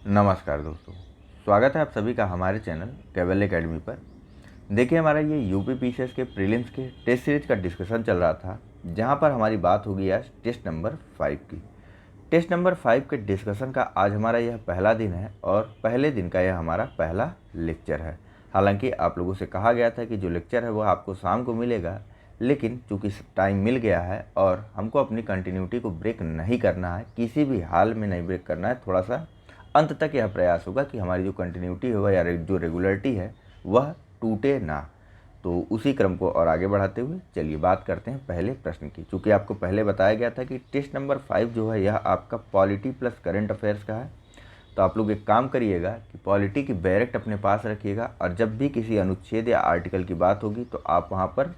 नमस्कार दोस्तों, स्वागत है आप सभी का हमारे चैनल केवल एकेडमी पर। देखिए, हमारा ये यूपी पीसीएस के प्रीलिम्स के टेस्ट सीरीज का डिस्कशन चल रहा था, जहां पर हमारी बात होगी आज टेस्ट नंबर 5 की। टेस्ट नंबर 5 के डिस्कशन का आज हमारा यह पहला दिन है और पहले दिन का यह हमारा पहला लेक्चर है। हालांकि आप लोगों से कहा गया था कि जो लेक्चर है वह आपको शाम को मिलेगा, लेकिन चूँकि टाइम मिल गया है और हमको अपनी कंटिन्यूटी को ब्रेक नहीं करना है, किसी भी हाल में नहीं ब्रेक करना है, थोड़ा सा अंत तक यह प्रयास होगा कि हमारी जो कंटिन्यूटी है वह या जो रेगुलरिटी है वह टूटे ना। तो उसी क्रम को और आगे बढ़ाते हुए चलिए बात करते हैं पहले प्रश्न की। चूँकि आपको पहले बताया गया था कि टेस्ट नंबर 5 जो है यह आपका पॉलिटी प्लस करंट अफेयर्स का है, तो आप लोग एक काम करिएगा कि पॉलिटी की बैरेक्ट अपने पास रखिएगा और जब भी किसी अनुच्छेद या आर्टिकल की बात होगी तो आप वहाँ पर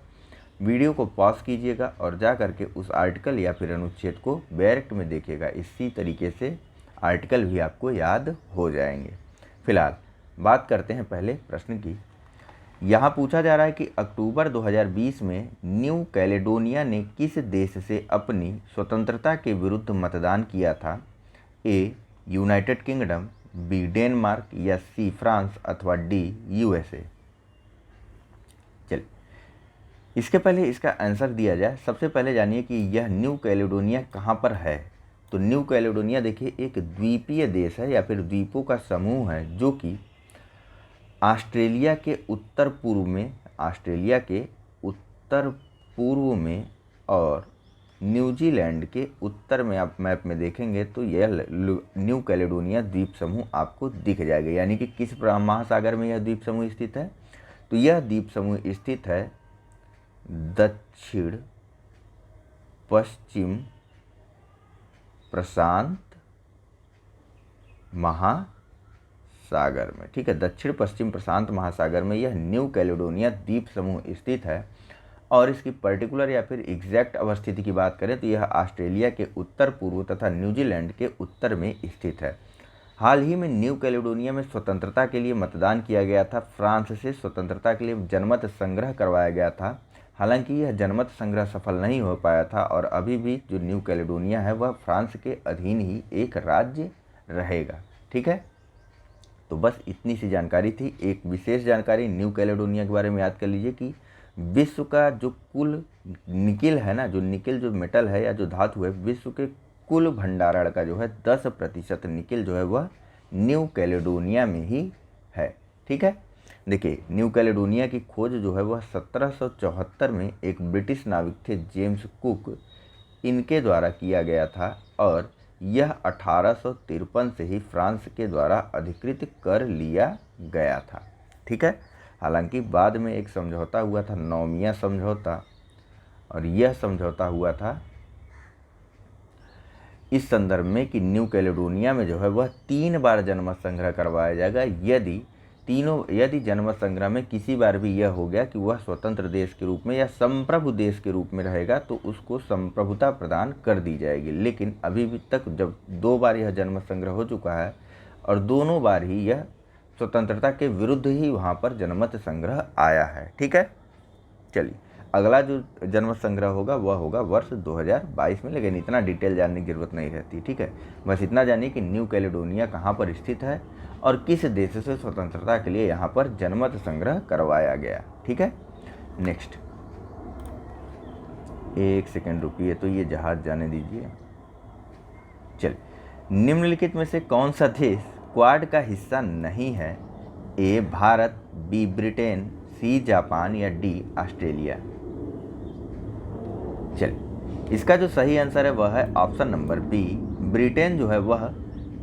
वीडियो को पॉज कीजिएगा और जा करके उस आर्टिकल या फिर अनुच्छेद को बैरेक्ट में देखिएगा। इसी तरीके से आर्टिकल भी आपको याद हो जाएंगे। फिलहाल बात करते हैं पहले प्रश्न की। यहाँ पूछा जा रहा है कि अक्टूबर 2020 में न्यू कैलेडोनिया ने किस देश से अपनी स्वतंत्रता के विरुद्ध मतदान किया था? ए यूनाइटेड किंगडम, बी डेनमार्क या सी फ्रांस अथवा डी यूएसए। चलिए इसके पहले इसका आंसर दिया जाए। सबसे पहले जानिए कि यह न्यू कैलेडोनिया कहाँ पर है। तो न्यू कैलेडोनिया देखिए एक द्वीपीय देश है या फिर द्वीपों का समूह है जो कि ऑस्ट्रेलिया के उत्तर पूर्व में और न्यूजीलैंड के उत्तर में आप मैप में देखेंगे तो यह न्यू कैलेडोनिया द्वीप समूह आपको दिख जाएगा। यानी कि किस महासागर में यह द्वीप समूह स्थित है? तो यह द्वीप समूह स्थित है दक्षिण पश्चिम प्रशांत महासागर में। ठीक है, दक्षिण पश्चिम प्रशांत महासागर में यह न्यू कैलेडोनिया द्वीप समूह स्थित है। और इसकी पर्टिकुलर या फिर एग्जैक्ट अवस्थिति की बात करें तो यह ऑस्ट्रेलिया के उत्तर पूर्व तथा न्यूजीलैंड के उत्तर में स्थित है। हाल ही में न्यू कैलेडोनिया में स्वतंत्रता के लिए मतदान किया गया था। फ्रांस से स्वतंत्रता के लिए जनमत संग्रह करवाया गया था। हालांकि यह जनमत संग्रह सफल नहीं हो पाया था और अभी भी जो न्यू कैलेडोनिया है वह फ्रांस के अधीन ही एक राज्य रहेगा। ठीक है, तो बस इतनी सी जानकारी थी। एक विशेष जानकारी न्यू कैलेडोनिया के बारे में याद कर लीजिए कि विश्व का जो कुल निकिल है ना, जो निकिल जो मेटल है या जो धातु है, विश्व के कुल भंडारण का जो है 10% निकिल जो है वह न्यू कैलेडोनिया में ही है। ठीक है, देखिए न्यू कैलेडोनिया की खोज जो है वह 1774 में एक ब्रिटिश नाविक थे जेम्स कुक, इनके द्वारा किया गया था और यह 1853 से ही फ्रांस के द्वारा अधिकृत कर लिया गया था। ठीक है, हालांकि बाद में एक समझौता हुआ था, नौमिया समझौता, और यह समझौता हुआ था इस संदर्भ में कि न्यू कैलेडोनिया में जो है वह 3 बार जनमत संग्रह करवाया जाएगा। यदि जनमत संग्रह में किसी बार भी यह हो गया कि वह स्वतंत्र देश के रूप में या संप्रभु देश के रूप में रहेगा तो उसको संप्रभुता प्रदान कर दी जाएगी। लेकिन अभी भी तक जब 2 बार यह जनमत संग्रह हो चुका है और दोनों बार ही यह स्वतंत्रता के विरुद्ध ही वहाँ पर जनमत संग्रह आया है। ठीक है, चलिए अगला जो जनमत संग्रह होगा वह होगा वर्ष 2022 में, लेकिन इतना डिटेल जानने की जरूरत नहीं रहती। ठीक है, बस इतना जानिए कि न्यू कैलेडोनिया कहाँ पर स्थित है और किस देश से स्वतंत्रता के लिए यहाँ पर जनमत संग्रह करवाया गया। ठीक है, नेक्स्ट एक सेकेंड रुकिए, तो ये जहाज जाने दीजिए। चलिए, निम्नलिखित में से कौन सा देश क्वाड का हिस्सा नहीं है? A Bharat, B Britain, C Japan या डी ऑस्ट्रेलिया। चलिए इसका जो सही आंसर है वह है ऑप्शन नंबर बी, ब्रिटेन जो है वह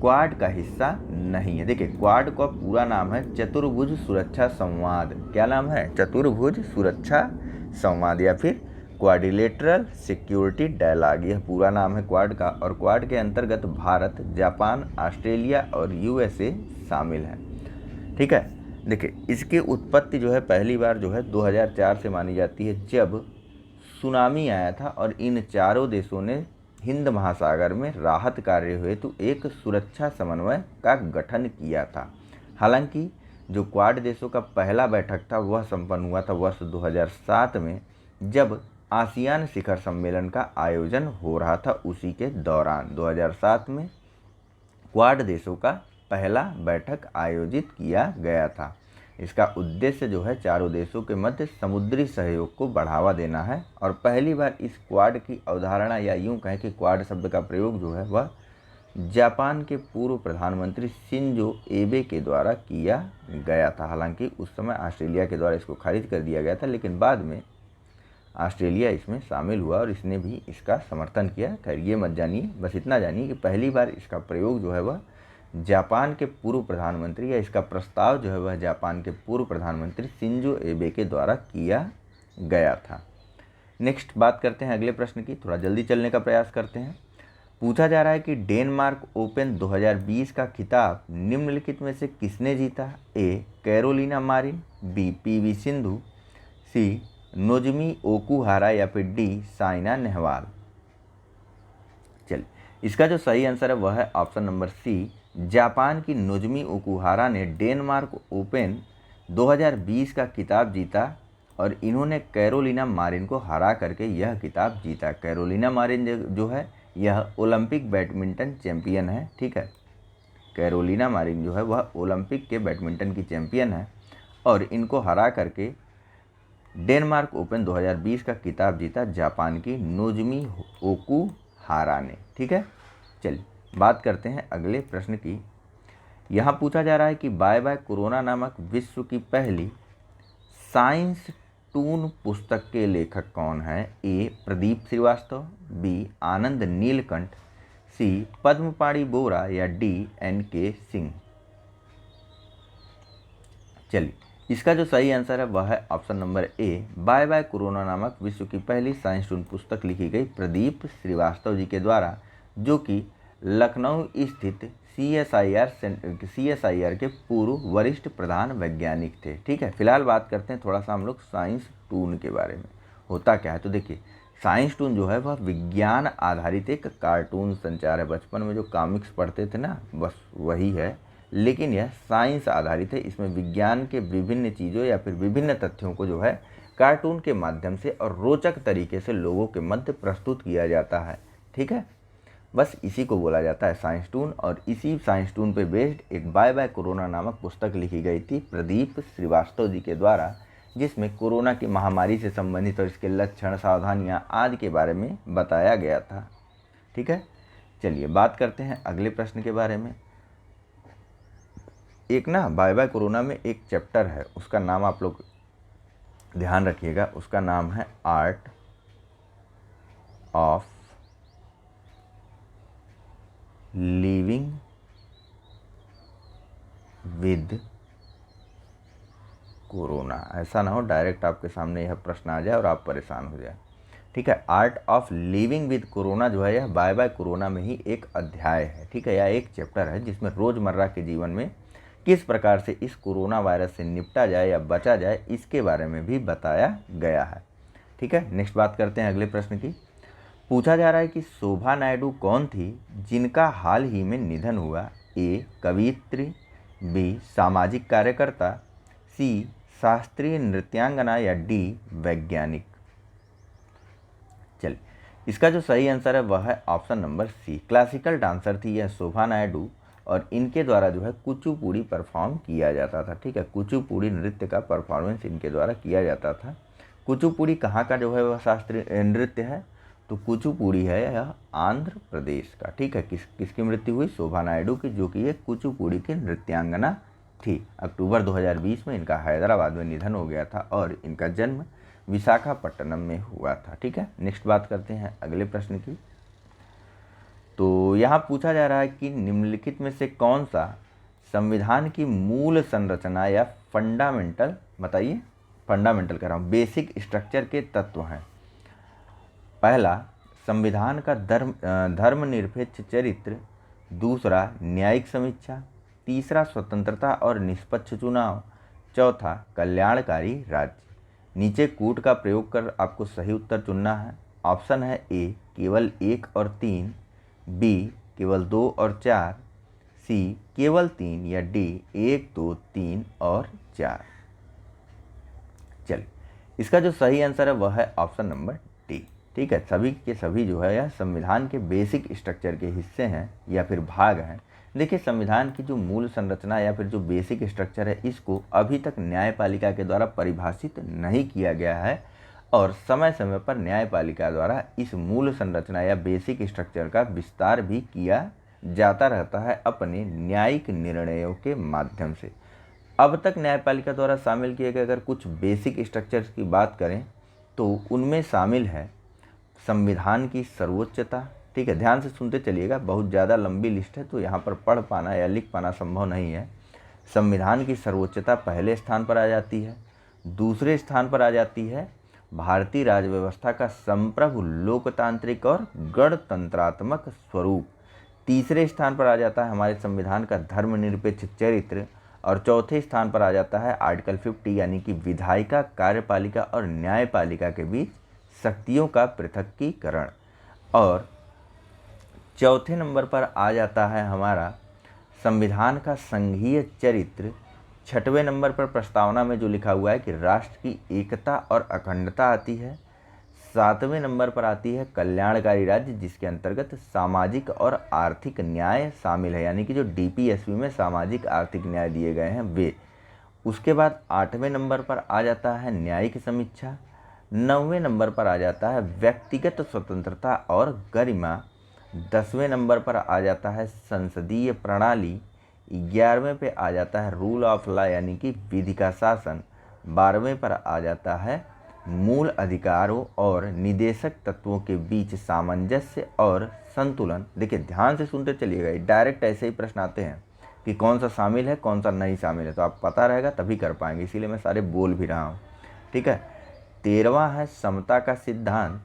क्वाड का हिस्सा नहीं है। देखिए क्वाड का पूरा नाम है चतुर्भुज सुरक्षा संवाद। क्या नाम है? चतुर्भुज सुरक्षा संवाद या फिर क्वाड्रिलेटरल सिक्योरिटी डायलॉग, यह पूरा नाम है क्वाड का। और क्वाड के अंतर्गत भारत, जापान, ऑस्ट्रेलिया और यूएसए शामिल है। ठीक है, देखिए इसकी उत्पत्ति जो है पहली बार जो है 2004 से मानी जाती है, जब सुनामी आया था और इन चारों देशों ने हिंद महासागर में राहत कार्य हेतु एक सुरक्षा समन्वय का गठन किया था। हालांकि जो क्वाड देशों का पहला बैठक था वह संपन्न हुआ था वर्ष 2007 में, जब आसियान शिखर सम्मेलन का आयोजन हो रहा था। उसी के दौरान 2007 में क्वाड देशों का पहला बैठक आयोजित किया गया था। इसका उद्देश्य जो है चारों देशों के मध्य समुद्री सहयोग को बढ़ावा देना है और पहली बार इस क्वाड की अवधारणा या यूं कहें कि क्वाड शब्द का प्रयोग जो है वह जापान के पूर्व प्रधानमंत्री शिंजो एबे के द्वारा किया गया था। हालांकि उस समय ऑस्ट्रेलिया के द्वारा इसको खारिज कर दिया गया था, लेकिन बाद में ऑस्ट्रेलिया इसमें शामिल हुआ और इसने भी इसका समर्थन किया। खैर ये मत जानिए, बस इतना जानिए कि पहली बार इसका प्रयोग जो है वह जापान के पूर्व प्रधानमंत्री या इसका प्रस्ताव जो है वह जापान के पूर्व प्रधानमंत्री शिंजो एबे के द्वारा किया गया था। नेक्स्ट बात करते हैं अगले प्रश्न की, थोड़ा जल्दी चलने का प्रयास करते हैं। पूछा जा रहा है कि डेनमार्क ओपन 2020 का खिताब निम्नलिखित में से किसने जीता? A Carolina Marin, B PV Sindhu, C Nozomi Okuhara या फिर डी साइना नेहवाल। चलिए, इसका जो सही आंसर है वह है ऑप्शन नंबर सी, जापान की नोजमी ओकुहारा ने डेनमार्क ओपन 2020 का खिताब जीता और इन्होंने कैरोलिना मारिन को हरा करके यह खिताब जीता। कैरोलिना मारिन जो है यह ओलंपिक बैडमिंटन चैंपियन है। ठीक है, कैरोलिना मारिन जो है वह ओलंपिक के बैडमिंटन की चैंपियन है और इनको हरा करके डेनमार्क ओपन 2020 का खिताब जीता जापान की नोजमी ओकुहारा ने। ठीक है, चलिए बात करते हैं अगले प्रश्न की। यहाँ पूछा जा रहा है कि बाय बाय कोरोना नामक विश्व की पहली साइंस टून पुस्तक के लेखक कौन है? ए प्रदीप श्रीवास्तव, बी आनंद नीलकंठ, सी पद्मपाणि बोरा या डी NK सिंह। चलिए, इसका जो सही आंसर है वह है option number A, bye bye corona नामक विश्व की पहली साइंस टून पुस्तक लिखी गई प्रदीप श्रीवास्तव जी के द्वारा, जो कि लखनऊ स्थित CSIR के पूर्व वरिष्ठ प्रधान वैज्ञानिक थे। ठीक है, फिलहाल बात करते हैं थोड़ा सा हम लोग साइंस टून के बारे में। होता क्या है, तो देखिए साइंस टून जो है वह विज्ञान आधारित एक कार्टून संचार है। बचपन में जो कॉमिक्स पढ़ते थे ना, बस वही है, लेकिन यह साइंस आधारित है। इसमें विज्ञान के विभिन्न चीज़ों या फिर विभिन्न तथ्यों को जो है कार्टून के माध्यम से और रोचक तरीके से लोगों के मध्य प्रस्तुत किया जाता है। ठीक है, बस इसी को बोला जाता है साइंस टून। और इसी साइंस टून पे बेस्ड एक बाय बाय कोरोना नामक पुस्तक लिखी गई थी प्रदीप श्रीवास्तव जी के द्वारा, जिसमें कोरोना की महामारी से संबंधित और इसके लक्षण, सावधानियां आदि के बारे में बताया गया था। ठीक है, चलिए बात करते हैं अगले प्रश्न के बारे में। एक ना बाय बाय कोरोना में एक चैप्टर है, उसका नाम आप लोग ध्यान रखिएगा, उसका नाम है art of living with corona. ऐसा ना हो डायरेक्ट आपके सामने यह प्रश्न आ जाए और आप परेशान हो जाए। ठीक है, art of living with corona जो है यह बाय बाय कोरोना में ही एक अध्याय है। ठीक है, यह एक चैप्टर है जिसमें रोज़मर्रा के जीवन में किस प्रकार से इस कोरोना वायरस से निपटा जाए या बचा जाए, इसके बारे में भी बताया गया है। ठीक है, नेक्स्ट बात करते हैं अगले प्रश्न की। पूछा जा रहा है कि शोभा नायडू कौन थी जिनका हाल ही में निधन हुआ? ए कवयित्री, बी सामाजिक कार्यकर्ता, सी शास्त्रीय नृत्यांगना या डी वैज्ञानिक। चलिए, इसका जो सही आंसर है वह है option number C, classical dancer थी यह शोभा नायडू और इनके द्वारा जो है कुचिपुड़ी परफॉर्म किया जाता था। ठीक है, कुचिपुड़ी नृत्य का परफॉर्मेंस इनके द्वारा किया जाता था। कुचिपुड़ी कहाँ का जो है वह शास्त्रीय नृत्य है? तो कुचिपुड़ी है यह आंध्र प्रदेश का। ठीक है, किसकी मृत्यु हुई? शोभा नायडू की, जो कि ये कुचिपुड़ी की नृत्यांगना थी। अक्टूबर 2020 में इनका हैदराबाद में निधन हो गया था और इनका जन्म विशाखापट्टनम में हुआ था। ठीक है, नेक्स्ट बात करते हैं अगले प्रश्न की। तो यहाँ पूछा जा रहा है कि निम्नलिखित में से कौन सा संविधान की मूल संरचना या फंडामेंटल, बताइए, फंडामेंटल कह रहा हूँ, बेसिक स्ट्रक्चर के तत्व हैं? पहला, संविधान का धर्मनिरपेक्ष चरित्र, दूसरा न्यायिक समीक्षा, तीसरा स्वतंत्रता और निष्पक्ष चुनाव, चौथा कल्याणकारी राज्य। नीचे कूट का प्रयोग कर आपको सही उत्तर चुनना है। ऑप्शन है ए केवल 1 और 3, बी केवल 2 और 4, सी केवल 3 या डी 1, 2, 3 और 4। चलिए, इसका जो सही आंसर है वह है ऑप्शन नंबर डी। ठीक है, सभी के सभी जो है यह संविधान के बेसिक स्ट्रक्चर के हिस्से हैं या फिर भाग हैं, देखिए, संविधान की जो मूल संरचना या फिर जो बेसिक स्ट्रक्चर है, इसको अभी तक न्यायपालिका के द्वारा परिभाषित नहीं किया गया है और समय समय पर न्यायपालिका द्वारा इस मूल संरचना या बेसिक स्ट्रक्चर का विस्तार भी किया जाता रहता है अपने न्यायिक निर्णयों के माध्यम से। अब तक न्यायपालिका द्वारा शामिल किए गए अगर कुछ बेसिक स्ट्रक्चर्स की बात करें तो उनमें शामिल है संविधान की सर्वोच्चता। ठीक है, ध्यान से सुनते चलिएगा, बहुत ज़्यादा लंबी लिस्ट है तो यहाँ पर पढ़ पाना या लिख पाना संभव नहीं है। संविधान की सर्वोच्चता पहले स्थान पर आ जाती है। दूसरे स्थान पर आ जाती है भारतीय राज्य व्यवस्था का संप्रभु लोकतांत्रिक और गणतंत्रात्मक स्वरूप। तीसरे स्थान पर आ जाता है हमारे संविधान का धर्मनिरपेक्ष चरित्र और चौथे स्थान पर आ जाता है आर्टिकल 50 यानी कि विधायिका, कार्यपालिका और न्यायपालिका के बीच शक्तियों का पृथकीकरण। और चौथे नंबर पर आ जाता है हमारा संविधान का संघीय चरित्र। छठवें नंबर पर प्रस्तावना में जो लिखा हुआ है कि राष्ट्र की एकता और अखंडता आती है। सातवें नंबर पर आती है कल्याणकारी राज्य, जिसके अंतर्गत सामाजिक और आर्थिक न्याय शामिल है, यानी कि जो डीपीएसपी में सामाजिक आर्थिक न्याय दिए गए हैं वे। उसके बाद आठवें नंबर पर आ जाता है न्यायिक समीक्षा। नौवें नंबर पर आ जाता है व्यक्तिगत स्वतंत्रता और गरिमा। 10वें नंबर पर आ जाता है संसदीय प्रणाली। 11वें पे आ जाता है रूल ऑफ लॉ यानी कि विधि का शासन। 12वें पर आ जाता है मूल अधिकारों और निदेशक तत्वों के बीच सामंजस्य और संतुलन। देखिए, ध्यान से सुनते चलिएगा, डायरेक्ट ऐसे ही प्रश्न आते हैं कि कौन सा शामिल है कौन सा नहीं शामिल है, तो आप पता रहेगा तभी कर पाएंगे, इसीलिए मैं सारे बोल भी रहा हूँ। ठीक है, 13वां है समता का सिद्धांत।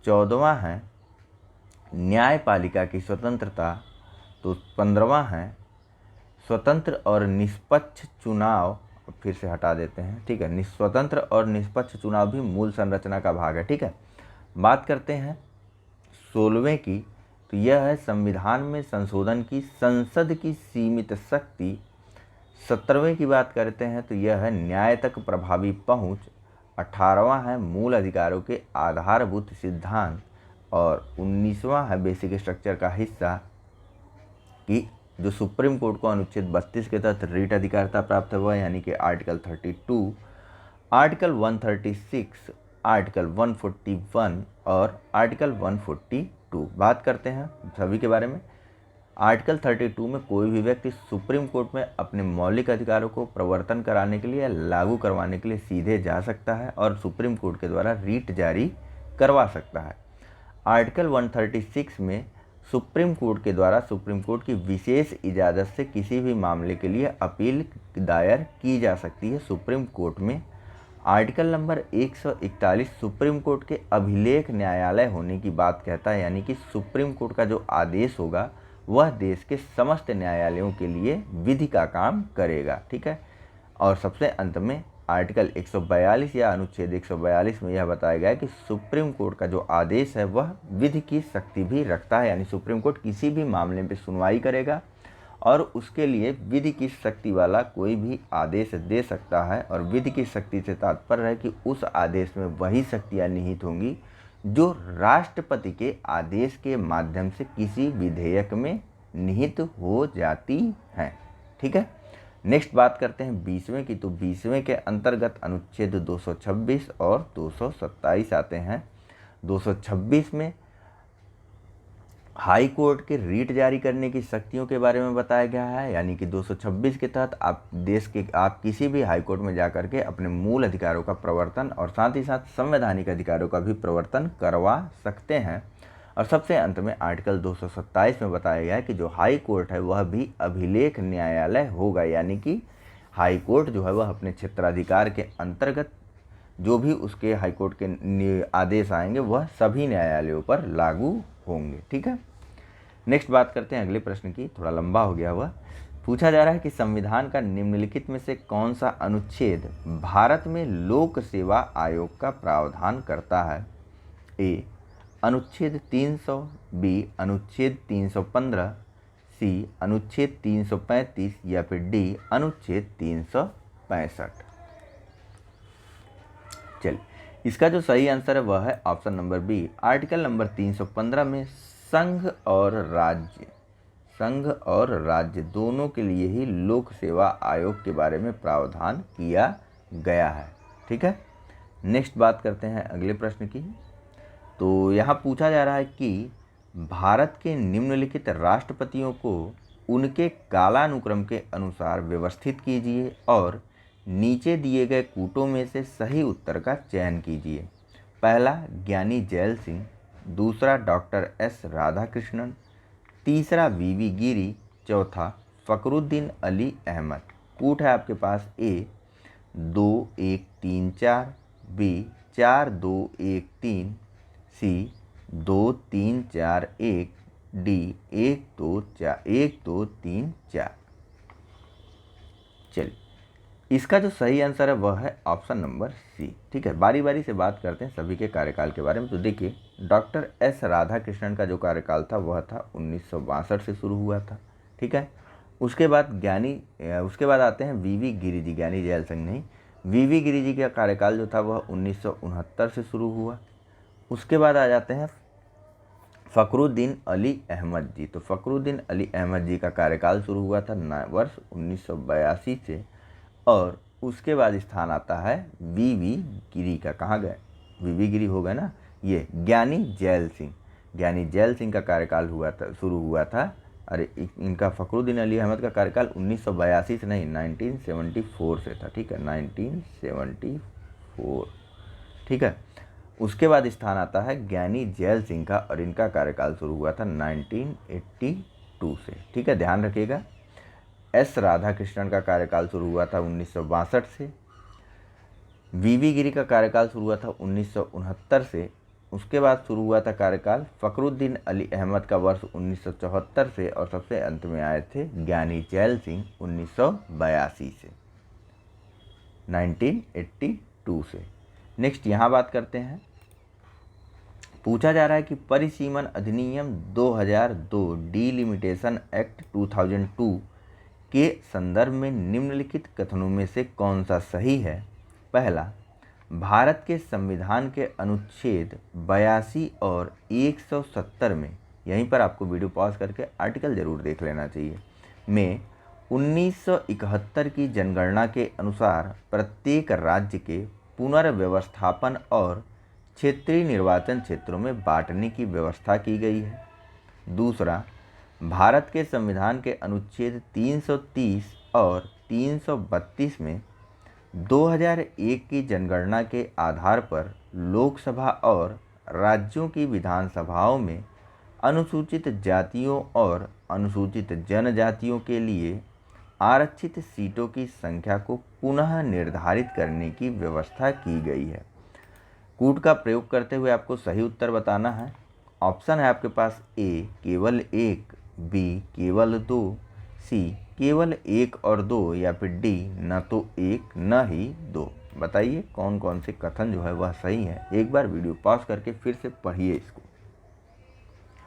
14वां है न्यायपालिका की स्वतंत्रता। तो 15वां है स्वतंत्र और निष्पक्ष चुनाव। फिर से हटा देते हैं, ठीक है, स्वतंत्र और निष्पक्ष चुनाव भी मूल संरचना का भाग है। ठीक है, बात करते हैं 16वें की, तो यह है संविधान में संशोधन की संसद की सीमित शक्ति। 17वें की बात करते हैं तो यह है न्याय तक प्रभावी पहुंच। 18वां है मूल अधिकारों के आधारभूत सिद्धांत। और 19वां है बेसिक स्ट्रक्चर का हिस्सा कि जो सुप्रीम कोर्ट को अनुच्छेद 32 के तहत रीट अधिकारता प्राप्त हुआ, यानी कि आर्टिकल 32, आर्टिकल 136, आर्टिकल 141 और आर्टिकल 142। बात करते हैं सभी के बारे में। आर्टिकल 32 में कोई भी व्यक्ति सुप्रीम कोर्ट में अपने मौलिक अधिकारों को प्रवर्तन कराने के लिए या लागू करवाने के लिए सीधे जा सकता है और सुप्रीम कोर्ट के द्वारा रीट जारी करवा सकता है। आर्टिकल 136 में सुप्रीम कोर्ट के द्वारा सुप्रीम कोर्ट की विशेष इजाज़त से किसी भी मामले के लिए अपील दायर की जा सकती है सुप्रीम कोर्ट में। आर्टिकल नंबर 141 सुप्रीम कोर्ट के अभिलेख न्यायालय होने की बात कहता है, यानी कि सुप्रीम कोर्ट का जो आदेश होगा वह देश के समस्त न्यायालयों के लिए विधि का काम करेगा। ठीक है, और सबसे अंत में आर्टिकल 142 या अनुच्छेद 142 में यह बताया गया है कि सुप्रीम कोर्ट का जो आदेश है वह विधि की शक्ति भी रखता है, यानी सुप्रीम कोर्ट किसी भी मामले पर सुनवाई करेगा और उसके लिए विधि की शक्ति वाला कोई भी आदेश दे सकता है। और विधि की शक्ति से तात्पर्य है कि उस आदेश में वही शक्तियाँ निहित होंगी जो राष्ट्रपति के आदेश के माध्यम से किसी विधेयक में निहित हो जाती हैं। ठीक है, नेक्स्ट बात करते हैं 20वें की। तो 20वें के अंतर्गत अनुच्छेद 226 और 227 आते हैं। 226 में हाई कोर्ट के रीट जारी करने की शक्तियों के बारे में बताया गया है, यानी कि 226 के तहत आप किसी भी हाई कोर्ट में जाकर के अपने मूल अधिकारों का प्रवर्तन और साथ ही साथ संवैधानिक अधिकारों का भी प्रवर्तन करवा सकते हैं। और सबसे अंत में आर्टिकल 227 में बताया गया है कि जो हाई कोर्ट है वह भी अभिलेख न्यायालय होगा, यानी कि हाई कोर्ट जो है वह अपने क्षेत्राधिकार के अंतर्गत जो भी उसके हाई कोर्ट के आदेश आएंगे वह सभी न्यायालयों पर लागू होंगे। ठीक है, नेक्स्ट बात करते हैं अगले प्रश्न की, थोड़ा लंबा हो गया हुआ। पूछा जा रहा है कि संविधान का निम्नलिखित में से कौन सा अनुच्छेद भारत में लोक सेवा आयोग का प्रावधान करता है। ए अनुच्छेद 300, बी अनुच्छेद 315, सी अनुच्छेद 335 या फिर डी अनुच्छेद 365। चलिए, इसका जो सही आंसर है वह है option number B, article number 315 में संघ और राज्य संघ और राज्य दोनों के लिए ही लोक सेवा आयोग के बारे में प्रावधान किया गया है। ठीक है, नेक्स्ट बात करते हैं अगले प्रश्न की। तो यहाँ पूछा जा रहा है कि भारत के निम्नलिखित राष्ट्रपतियों को उनके कालानुक्रम के अनुसार व्यवस्थित कीजिए और नीचे दिए गए कूटों में से सही उत्तर का चयन कीजिए। पहला ज्ञानी जैल सिंह, दूसरा डॉक्टर एस राधाकृष्णन, तीसरा वीवी गिरी, चौथा फ़खरुद्दीन अली अहमद। कूट है आपके पास ए 2 1 3 4, बी 4 2 1 3, सी 2 3 4 1, डी 1 2 3 4। चलिए, इसका जो सही आंसर है वह है ऑप्शन नंबर सी। ठीक है, बारी बारी से बात करते हैं सभी के कार्यकाल के बारे में। तो देखिए, डॉक्टर एस राधाकृष्णन का जो कार्यकाल था वह था 1962 से शुरू हुआ था। ठीक है, उसके बाद आते हैं वीवी गिरी जी, ज्ञानी जैल सिंह नहीं, वीवी गिरी जी का कार्यकाल जो था वह 1969 से शुरू हुआ। उसके बाद आ जाते हैं फ़खरुद्दीन अली अहमद जी। तो फ़खरुद्दीन अली अहमद जी का कार्यकाल शुरू हुआ था वर्ष 1982 से, और उसके बाद स्थान आता है वीवी गिरी का। कहाँ गए, वीवी गिरी हो गए ना, ये ज्ञानी जैल सिंह। ज्ञानी जैल सिंह का कार्यकाल शुरू हुआ था। अरे इनका फ़खरुद्दीन अली अहमद का कार्यकाल 1982 से नहीं, 1974 से था। ठीक है, 1974। ठीक है, उसके बाद स्थान आता है ज्ञानी जैल सिंह का, और इनका कार्यकाल शुरू हुआ था 1982 से। ठीक है, ध्यान रखिएगा। एस राधाकृष्णन का कार्यकाल शुरू हुआ था 1962 से। वीवी गिरी का कार्यकाल शुरू हुआ था 1969 से। उसके बाद शुरू हुआ था कार्यकाल फ़खरुद्दीन अली अहमद का वर्ष 1974 से, और सबसे अंत में आए थे ज्ञानी जैल सिंह 1982 से, 1982 से। नेक्स्ट यहाँ बात करते हैं, पूछा जा रहा है कि परिसीमन अधिनियम 2002 डिलिमिटेशन एक्ट 2002 के संदर्भ में निम्नलिखित कथनों में से कौन सा सही है। पहला, भारत के संविधान के अनुच्छेद 82 और 170 में, यहीं पर आपको वीडियो पॉज करके आर्टिकल जरूर देख लेना चाहिए, में 1971 की जनगणना के अनुसार प्रत्येक राज्य के पुनर्व्यवस्थापन और क्षेत्रीय निर्वाचन क्षेत्रों में बांटने की व्यवस्था की गई है। दूसरा, भारत के संविधान के अनुच्छेद 330 और 332 में 2001 की जनगणना के आधार पर लोकसभा और राज्यों की विधानसभाओं में अनुसूचित जातियों और अनुसूचित जनजातियों के लिए आरक्षित सीटों की संख्या को पुनः निर्धारित करने की व्यवस्था की गई है। कूट का प्रयोग करते हुए आपको सही उत्तर बताना है। ऑप्शन है आपके पास ए केवल 1, बी केवल 2, सी केवल 1 और 2, या फिर डी न तो 1 न ही 2। बताइए कौन कौन से कथन जो है वह सही है। एक बार वीडियो पॉज करके फिर से पढ़िए इसको,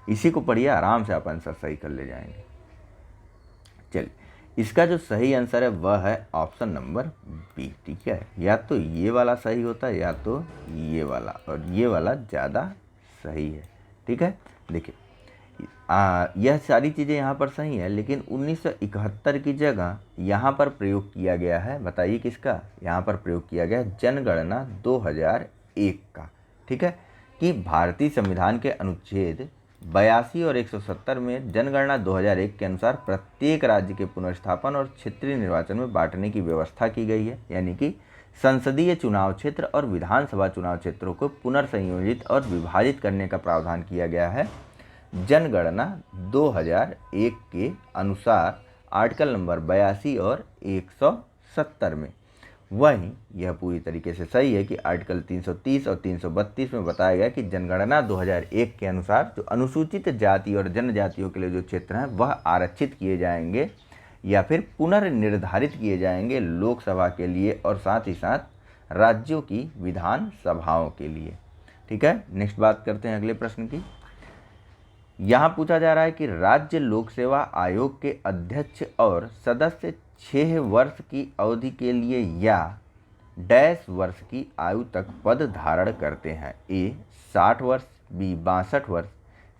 इसी को पढ़िए, आराम से आप आंसर सही कर ले जाएंगे। चलिए, इसका जो सही आंसर है वह है ऑप्शन नंबर बी। ठीक है, या तो ये वाला सही होता है या तो ये वाला, और ये वाला ज़्यादा सही है। ठीक है, देखिए यह सारी चीज़ें यहाँ पर सही है, लेकिन 1971 की जगह यहाँ पर प्रयोग किया गया है, बताइए किसका, यहाँ पर प्रयोग किया गया है जनगणना 2001 का। ठीक है, कि भारतीय संविधान के अनुच्छेद 82 और 170 में जनगणना 2001 के अनुसार प्रत्येक राज्य के पुनर्स्थापन और क्षेत्रीय निर्वाचन में बांटने की व्यवस्था की गई है। यानी कि संसदीय चुनाव क्षेत्र और विधानसभा चुनाव क्षेत्रों को पुनर्संयोजित और विभाजित करने का प्रावधान किया गया है जनगणना 2001 के अनुसार आर्टिकल नंबर 82 और 170 में। वहीं यह पूरी तरीके से सही है कि आर्टिकल 330 और 332 में बताया गया कि जनगणना 2001 के अनुसार जो अनुसूचित जाति और जनजातियों के लिए जो क्षेत्र हैं वह आरक्षित किए जाएंगे या फिर पुनर्निर्धारित किए जाएंगे लोकसभा के लिए और साथ ही साथ राज्यों की विधान सभाओं के लिए। ठीक है, नेक्स्ट बात करते हैं अगले प्रश्न की। यहाँ पूछा जा रहा है कि राज्य लोक सेवा आयोग के अध्यक्ष और सदस्य 6 वर्ष की अवधि के लिए या डैश वर्ष की आयु तक पद धारण करते हैं। ए 60 वर्ष, बी 62 वर्ष,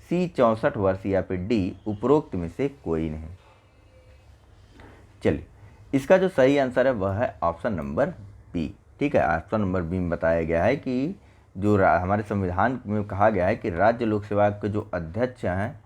सी 64 वर्ष या फिर डी उपरोक्त में से कोई नहीं। चलिए, इसका जो सही आंसर है वह है ऑप्शन नंबर बी। ठीक है, ऑप्शन नंबर बी में बताया गया है कि जो हमारे संविधान में कहा गया है कि राज्य लोक सेवा आयोग के जो अध्यक्ष हैं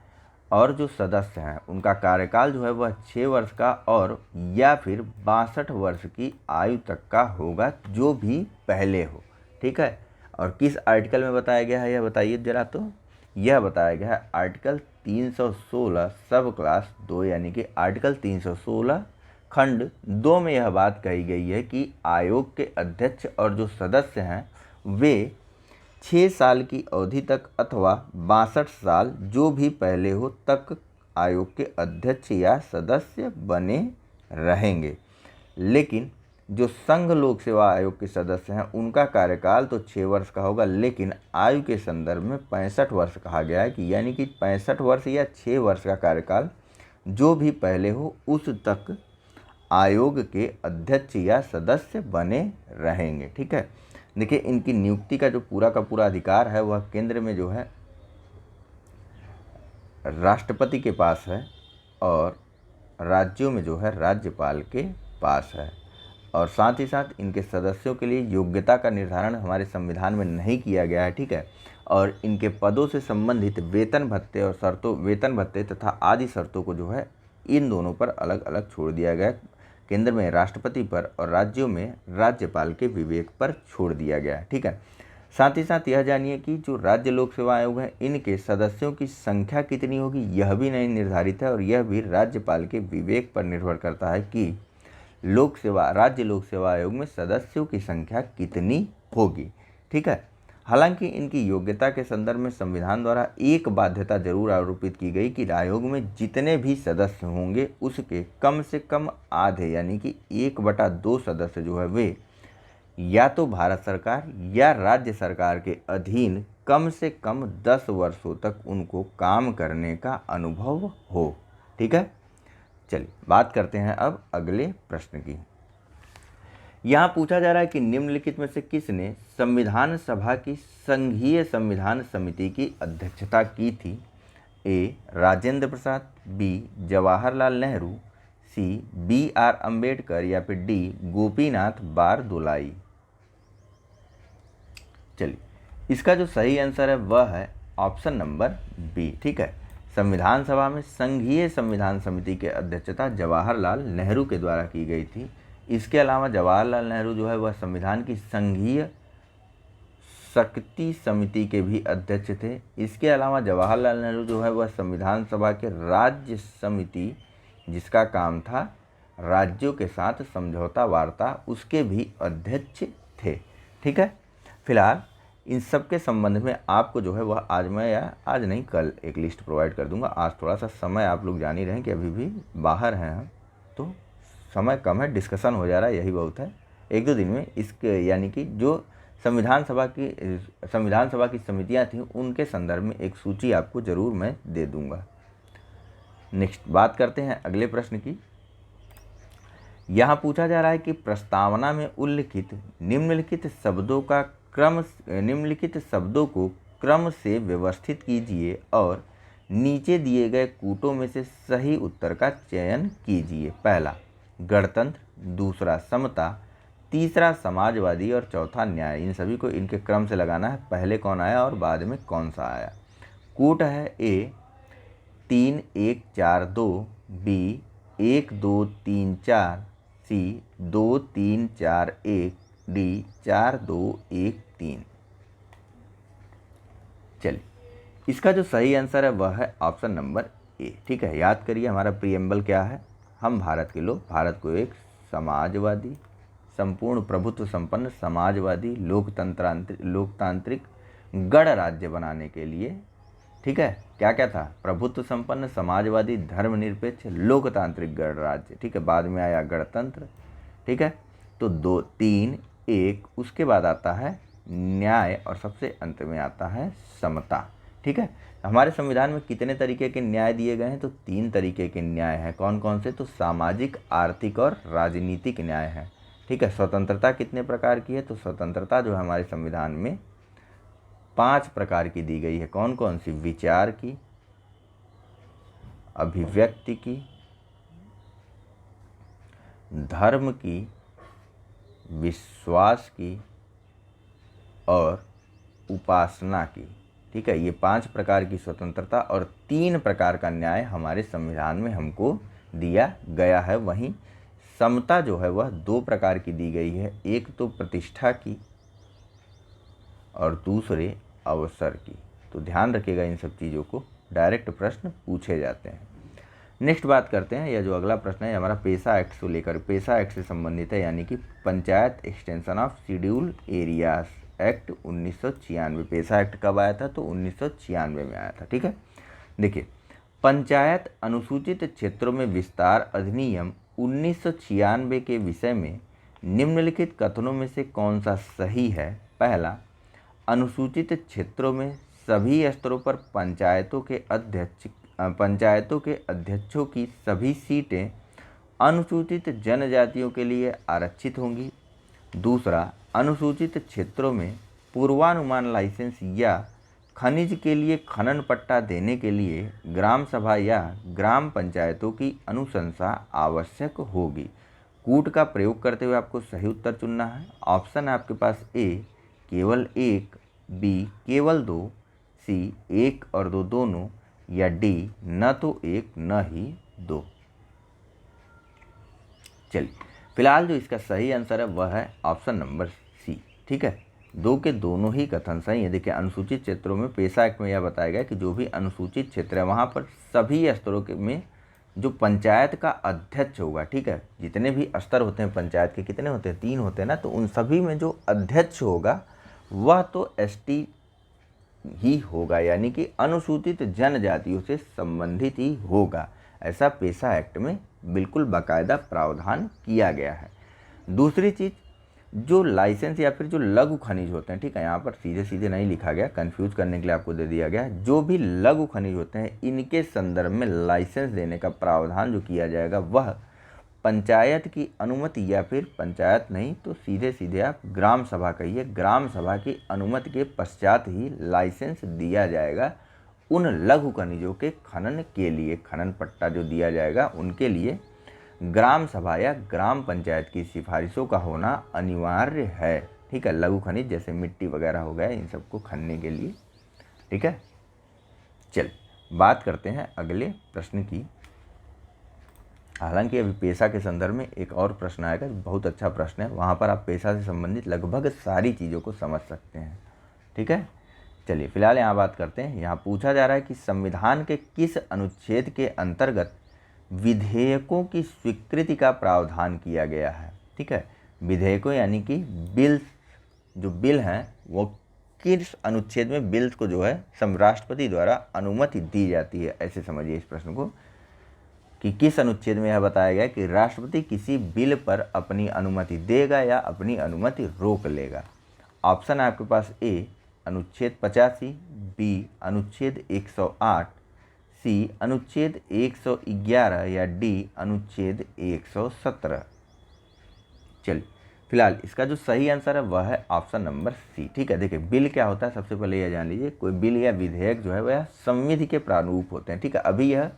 और जो सदस्य हैं उनका कार्यकाल जो है वह 6 वर्ष का और या फिर 62 वर्ष की आयु तक का होगा, जो भी पहले हो। ठीक है, और किस आर्टिकल में बताया गया है यह बताइए जरा। तो यह बताया गया है आर्टिकल 316 सब क्लास 2, यानी कि आर्टिकल 316 खंड 2 में यह बात कही गई है कि आयोग के अध्यक्ष और जो सदस्य हैं वे 6 साल की अवधि तक अथवा 62 साल जो भी पहले हो तक आयोग के अध्यक्ष या सदस्य बने रहेंगे। लेकिन जो संघ लोक सेवा आयोग के सदस्य हैं उनका कार्यकाल तो 6 वर्ष का होगा, लेकिन आयु के संदर्भ में 65 वर्ष कहा गया है कि यानी कि 65 वर्ष या 6 वर्ष का कार्यकाल जो भी पहले हो उस तक आयोग के अध्यक्ष या सदस्य बने रहेंगे। ठीक है, देखिए इनकी नियुक्ति का जो पूरा का पूरा अधिकार है वह केंद्र में जो है राष्ट्रपति के पास है और राज्यों में जो है राज्यपाल के पास है। और साथ ही साथ इनके सदस्यों के लिए योग्यता का निर्धारण हमारे संविधान में नहीं किया गया है। ठीक है, और इनके पदों से संबंधित वेतन भत्ते तथा आदि शर्तों को जो है इन दोनों पर अलग अलग छोड़ दिया गया है। केंद्र में राष्ट्रपति पर और राज्यों में राज्यपाल के विवेक पर छोड़ दिया गया है। ठीक है, साथ ही साथ यह जानिए कि जो राज्य लोक सेवा आयोग है इनके सदस्यों की संख्या कितनी होगी यह भी नहीं निर्धारित है, और यह भी राज्यपाल के विवेक पर निर्भर करता है कि राज्य लोक सेवा आयोग में सदस्यों की संख्या कितनी होगी। ठीक है, हालांकि इनकी योग्यता के संदर्भ में संविधान द्वारा एक बाध्यता जरूर आरोपित की गई कि आयोग में जितने भी सदस्य होंगे उसके कम से कम आधे यानी कि 1/2 सदस्य जो है वे या तो भारत सरकार या राज्य सरकार के अधीन कम से कम 10 वर्षों तक उनको काम करने का अनुभव हो। ठीक है, चलिए बात करते हैं अब अगले प्रश्न की। यहाँ पूछा जा रहा है कि निम्नलिखित में से किसने संविधान सभा की संघीय संविधान समिति की अध्यक्षता की थी। ए राजेंद्र प्रसाद, बी जवाहरलाल नेहरू, सी BR अम्बेडकर या फिर डी गोपीनाथ बारदोलाई। चलिए, इसका जो सही आंसर है वह है ऑप्शन नंबर बी। ठीक है, संविधान सभा में संघीय संविधान समिति की अध्यक्षता जवाहरलाल नेहरू के द्वारा की गई थी। इसके अलावा जवाहरलाल नेहरू जो है वह संविधान की संघीय शक्ति समिति के भी अध्यक्ष थे। इसके अलावा जवाहरलाल नेहरू जो है वह संविधान सभा के राज्य समिति जिसका काम था राज्यों के साथ समझौता वार्ता उसके भी अध्यक्ष थे। ठीक है, फिलहाल इन सब के संबंध में आपको जो है वह आज नहीं कल एक लिस्ट प्रोवाइड कर दूंगा। आज थोड़ा सा समय आप लोग जान ही रहे हैं कि अभी भी बाहर हैं हम, तो समय कम है, डिस्कशन हो जा रहा है, यही बहुत है। 1-2 दिन में इसके यानी कि जो संविधान सभा की समितियां थीं उनके संदर्भ में एक सूची आपको ज़रूर मैं दे दूंगा। नेक्स्ट बात करते हैं अगले प्रश्न की। यहाँ पूछा जा रहा है कि प्रस्तावना में उल्लिखित निम्नलिखित शब्दों को क्रम से व्यवस्थित कीजिए और नीचे दिए गए कूटों में से सही उत्तर का चयन कीजिए। पहला गणतंत्र, दूसरा समता, तीसरा समाजवादी और चौथा न्याय। इन सभी को इनके क्रम से लगाना है, पहले कौन आया और बाद में कौन सा आया। कूट है ए 3-1-4-2, बी 1-2-3-4, सी 2-3-4-1, डी 4-2-1-3। चलिए, इसका जो सही आंसर है वह है ऑप्शन नंबर ए। ठीक है, याद करिए हमारा प्रीएम्बल क्या है। हम भारत के लोग भारत को एक समाजवादी, संपूर्ण प्रभुत्व संपन्न समाजवादी लोकतांत्रिक गणराज्य बनाने के लिए, ठीक है, क्या क्या था, प्रभुत्व संपन्न समाजवादी धर्मनिरपेक्ष लोकतांत्रिक गणराज्य। ठीक है, बाद में आया गणतंत्र। ठीक है, तो 2-3-1 उसके बाद आता है न्याय और सबसे अंत में आता है समता। ठीक है, हमारे संविधान में कितने तरीके के न्याय दिए गए हैं, तो 3 तरीके के न्याय हैं। कौन कौन से, तो सामाजिक, आर्थिक और राजनीतिक न्याय हैं। ठीक है, स्वतंत्रता कितने प्रकार की है, तो स्वतंत्रता जो है हमारे संविधान में 5 प्रकार की दी गई है। कौन कौन सी, विचार की, अभिव्यक्ति की, धर्म की, विश्वास की और उपासना की। ठीक है, ये 5 प्रकार की स्वतंत्रता और 3 प्रकार का न्याय हमारे संविधान में हमको दिया गया है। वहीं समता जो है वह 2 प्रकार की दी गई है, एक तो प्रतिष्ठा की और दूसरे अवसर की। तो ध्यान रखिएगा इन सब चीज़ों को, डायरेक्ट प्रश्न पूछे जाते हैं। नेक्स्ट बात करते हैं, यह जो अगला प्रश्न है हमारा पेसा एक्ट को लेकर, पेसा एक्ट से संबंधित है, यानी कि panchayat extension of schedule areas act 1996। PESA act कब आया था? तो 1996 में आया था। ठीक है, देखिए, पंचायत अनुसूचित क्षेत्रों में विस्तार अधिनियम 1996 के विषय में निम्नलिखित कथनों में से कौन सा सही है? पहला, अनुसूचित क्षेत्रों में सभी स्तरों पर पंचायतों के अध्यक्षों की सभी सीटें अनुसूचित जनजातियों के लिए आरक्षित होंगी। दूसरा, अनुसूचित क्षेत्रों में पूर्वानुमान लाइसेंस या खनिज के लिए खनन पट्टा देने के लिए ग्राम सभा या ग्राम पंचायतों की अनुशंसा आवश्यक होगी। कूट का प्रयोग करते हुए आपको सही उत्तर चुनना है। ऑप्शन है आपके पास ए केवल 1, बी केवल 2, सी 1 और 2 दोनों, या डी न तो 1 न ही 2। चलिए, फिलहाल जो इसका सही आंसर है वह है ऑप्शन नंबर सी। ठीक है, 2 के दोनों ही कथन सही है। देखिए, अनुसूचित क्षेत्रों में पेसा एक्ट में यह बताया गया कि जो भी अनुसूचित क्षेत्र है वहाँ पर सभी स्तरों के में जो पंचायत का अध्यक्ष होगा, ठीक है, जितने भी स्तर होते हैं पंचायत के, कितने होते हैं? 3 होते हैं ना, तो उन सभी में जो अध्यक्ष होगा वह तो एसटी ही होगा, यानी कि अनुसूचित जनजातियों से संबंधित ही होगा। ऐसा पेसा एक्ट में बिल्कुल बाकायदा प्रावधान किया गया है। दूसरी चीज़, जो लाइसेंस या फिर जो लघु खनिज होते हैं, ठीक है, यहाँ पर सीधे सीधे नहीं लिखा गया, कंफ्यूज करने के लिए आपको दे दिया गया, जो भी लघु खनिज होते हैं इनके संदर्भ में लाइसेंस देने का प्रावधान जो किया जाएगा वह पंचायत की अनुमति या फिर पंचायत नहीं तो सीधे सीधे आप ग्राम सभा कहिए, ग्राम सभा की अनुमति के पश्चात ही लाइसेंस दिया जाएगा उन लघु खनिजों के खनन के लिए। खनन पट्टा जो दिया जाएगा उनके लिए ग्राम सभा या ग्राम पंचायत की सिफारिशों का होना अनिवार्य है। ठीक है, लघु खनिज जैसे मिट्टी वगैरह हो गया, इन सबको खनने के लिए। ठीक है, चलिए बात करते हैं अगले प्रश्न की। हालांकि अभी पेशा के संदर्भ में एक और प्रश्न आएगा, बहुत अच्छा प्रश्न है, वहाँ पर आप पेशा से संबंधित लगभग सारी चीज़ों को समझ सकते हैं। ठीक है, चलिए फिलहाल यहाँ बात करते हैं। यहाँ पूछा जा रहा है कि संविधान के किस अनुच्छेद के अंतर्गत विधेयकों की स्वीकृति का प्रावधान किया गया है? ठीक है, विधेयकों यानी कि बिल्स, जो बिल हैं वो किस अनुच्छेद में बिल्स को जो है राष्ट्रपति द्वारा अनुमति दी जाती है? ऐसे समझिए इस प्रश्न को कि किस अनुच्छेद में यह बताया गया कि राष्ट्रपति किसी बिल पर अपनी अनुमति देगा या अपनी अनुमति रोक लेगा। ऑप्शन है आपके पास ए अनुच्छेद 85, बी अनुच्छेद 108, सी अनुच्छेद 111 या डी अनुच्छेद 117। चलिए फिलहाल इसका जो सही आंसर है वह है ऑप्शन नंबर सी। ठीक है, देखिए बिल क्या होता है सबसे पहले यह जान लीजिए। कोई बिल या विधेयक जो है वह संविधि के प्रारूप होते हैं। ठीक है, अभी यह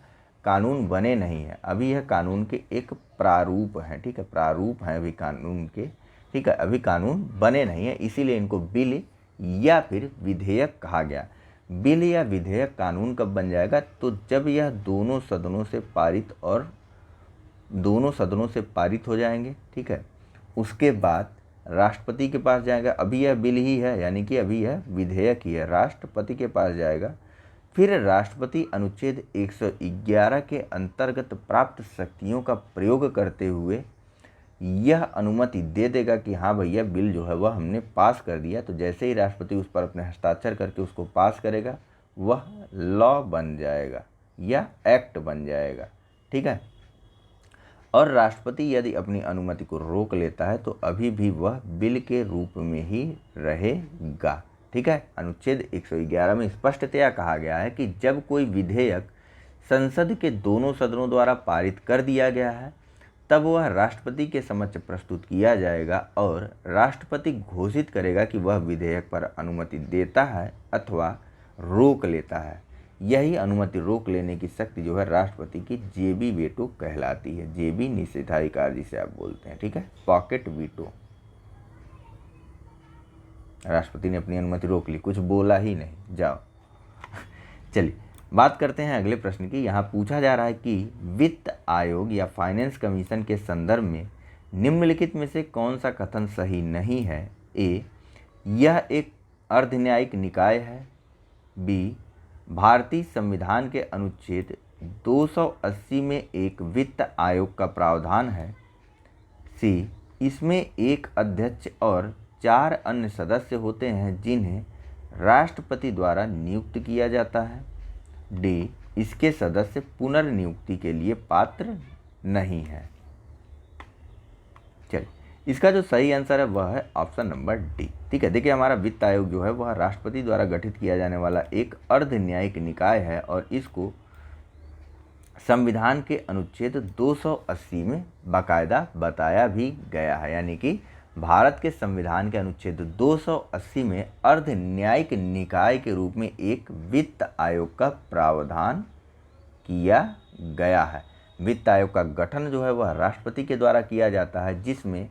कानून बने नहीं है, अभी यह कानून के एक प्रारूप हैं। ठीक है, प्रारूप हैं अभी कानून के। ठीक है, अभी कानून बने नहीं है, इसीलिए इनको बिल या फिर विधेयक कहा गया। बिल या विधेयक कानून कब बन जाएगा? तो जब यह दोनों सदनों से पारित हो जाएंगे। ठीक है, उसके बाद राष्ट्रपति के पास जाएगा। अभी यह बिल ही है, यानी कि अभी यह विधेयक ही है, राष्ट्रपति के पास जाएगा। फिर राष्ट्रपति अनुच्छेद 111 के अंतर्गत प्राप्त शक्तियों का प्रयोग करते हुए यह अनुमति दे देगा कि हाँ भैया बिल जो है वह हमने पास कर दिया। तो जैसे ही राष्ट्रपति उस पर अपने हस्ताक्षर करके उसको पास करेगा वह लॉ बन जाएगा या एक्ट बन जाएगा। ठीक है, और राष्ट्रपति यदि अपनी अनुमति को रोक लेता है तो अभी भी वह बिल के रूप में ही रहेगा। ठीक है, अनुच्छेद 111 में स्पष्टतया कहा गया है कि जब कोई विधेयक संसद के दोनों सदनों द्वारा पारित कर दिया गया है तब वह राष्ट्रपति के समक्ष प्रस्तुत किया जाएगा और राष्ट्रपति घोषित करेगा कि वह विधेयक पर अनुमति देता है अथवा रोक लेता है। यही अनुमति रोक लेने की शक्ति जो है राष्ट्रपति की जेबी वीटो कहलाती है। जेबी निषेधाधिकार जिसे आप बोलते हैं, ठीक है, पॉकेट वीटो। राष्ट्रपति ने अपनी अनुमति रोक ली, कुछ बोला ही नहीं, जाओ। चलिए बात करते हैं अगले प्रश्न की। यहाँ पूछा जा रहा है कि वित्त आयोग या फाइनेंस कमीशन के संदर्भ में निम्नलिखित में से कौन सा कथन सही नहीं है। ए, यह एक अर्धन्यायिक निकाय है। बी, भारतीय संविधान के अनुच्छेद 280 में एक वित्त आयोग का प्रावधान है। सी, इसमें एक अध्यक्ष और 4 अन्य सदस्य होते हैं जिन्हें राष्ट्रपति द्वारा नियुक्त किया जाता है। डी, इसके सदस्य पुनर्नियुक्ति के लिए पात्र नहीं है। चलिए, इसका जो सही आंसर है वह है ऑप्शन नंबर डी। ठीक है, देखिए हमारा वित्त आयोग जो है वह राष्ट्रपति द्वारा गठित किया जाने वाला एक अर्धन्यायिक निकाय है और इसको संविधान के अनुच्छेद 280 में बाकायदा बताया भी गया है। यानी कि भारत के संविधान के अनुच्छेद 280 में अर्धन्यायिक निकाय के रूप में एक वित्त आयोग का प्रावधान किया गया है। वित्त आयोग का गठन जो है वह राष्ट्रपति के द्वारा किया जाता है, जिसमें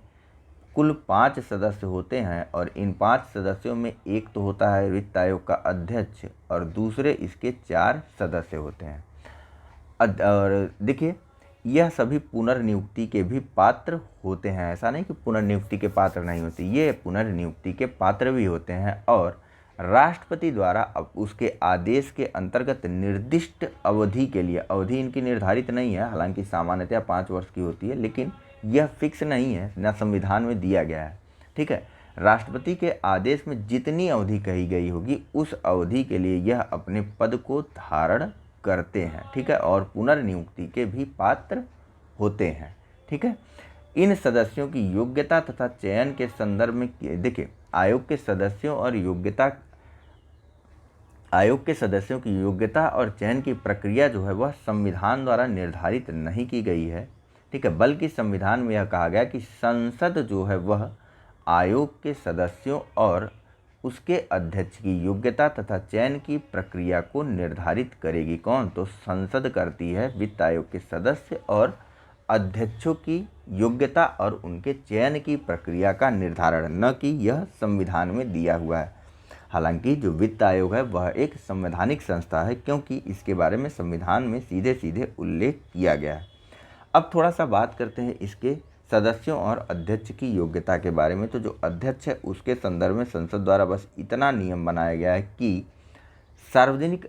कुल 5 सदस्य होते हैं और इन 5 सदस्यों में एक तो होता है वित्त आयोग का अध्यक्ष और दूसरे इसके 4 सदस्य होते हैं। और देखिए यह सभी पुनर्नियुक्ति के भी पात्र होते हैं। ऐसा नहीं कि पुनर्नियुक्ति के पात्र नहीं होते, ये पुनर्नियुक्ति के पात्र भी होते हैं और राष्ट्रपति द्वारा अब उसके आदेश के अंतर्गत निर्दिष्ट अवधि के लिए, अवधि इनकी निर्धारित नहीं है, हालांकि सामान्यतः 5 वर्ष की होती है, लेकिन यह फिक्स नहीं है, न संविधान में दिया गया है। ठीक है, राष्ट्रपति के आदेश में जितनी अवधि कही गई होगी उस अवधि के लिए यह अपने पद को धारण करते हैं। ठीक है, और पुनर्नियुक्ति के भी पात्र होते हैं। ठीक है, इन सदस्यों की योग्यता तथा चयन के संदर्भ में देखिए आयोग के सदस्यों की योग्यता और चयन की प्रक्रिया जो है वह संविधान द्वारा निर्धारित नहीं की गई है। ठीक है, बल्कि संविधान में यह कहा गया कि संसद जो है वह आयोग के सदस्यों और उसके अध्यक्ष की योग्यता तथा चयन की प्रक्रिया को निर्धारित करेगी। कौन? तो संसद करती है वित्त आयोग के सदस्य और अध्यक्षों की योग्यता और उनके चयन की प्रक्रिया का निर्धारण, न कि यह संविधान में दिया हुआ है। हालांकि जो वित्त आयोग है वह एक संवैधानिक संस्था है, क्योंकि इसके बारे में संविधान में सीधे सीधे उल्लेख किया गया है। अब थोड़ा सा बात करते हैं इसके सदस्यों और अध्यक्ष की योग्यता के बारे में। तो जो अध्यक्ष है उसके संदर्भ में संसद द्वारा बस इतना नियम बनाया गया है कि सार्वजनिक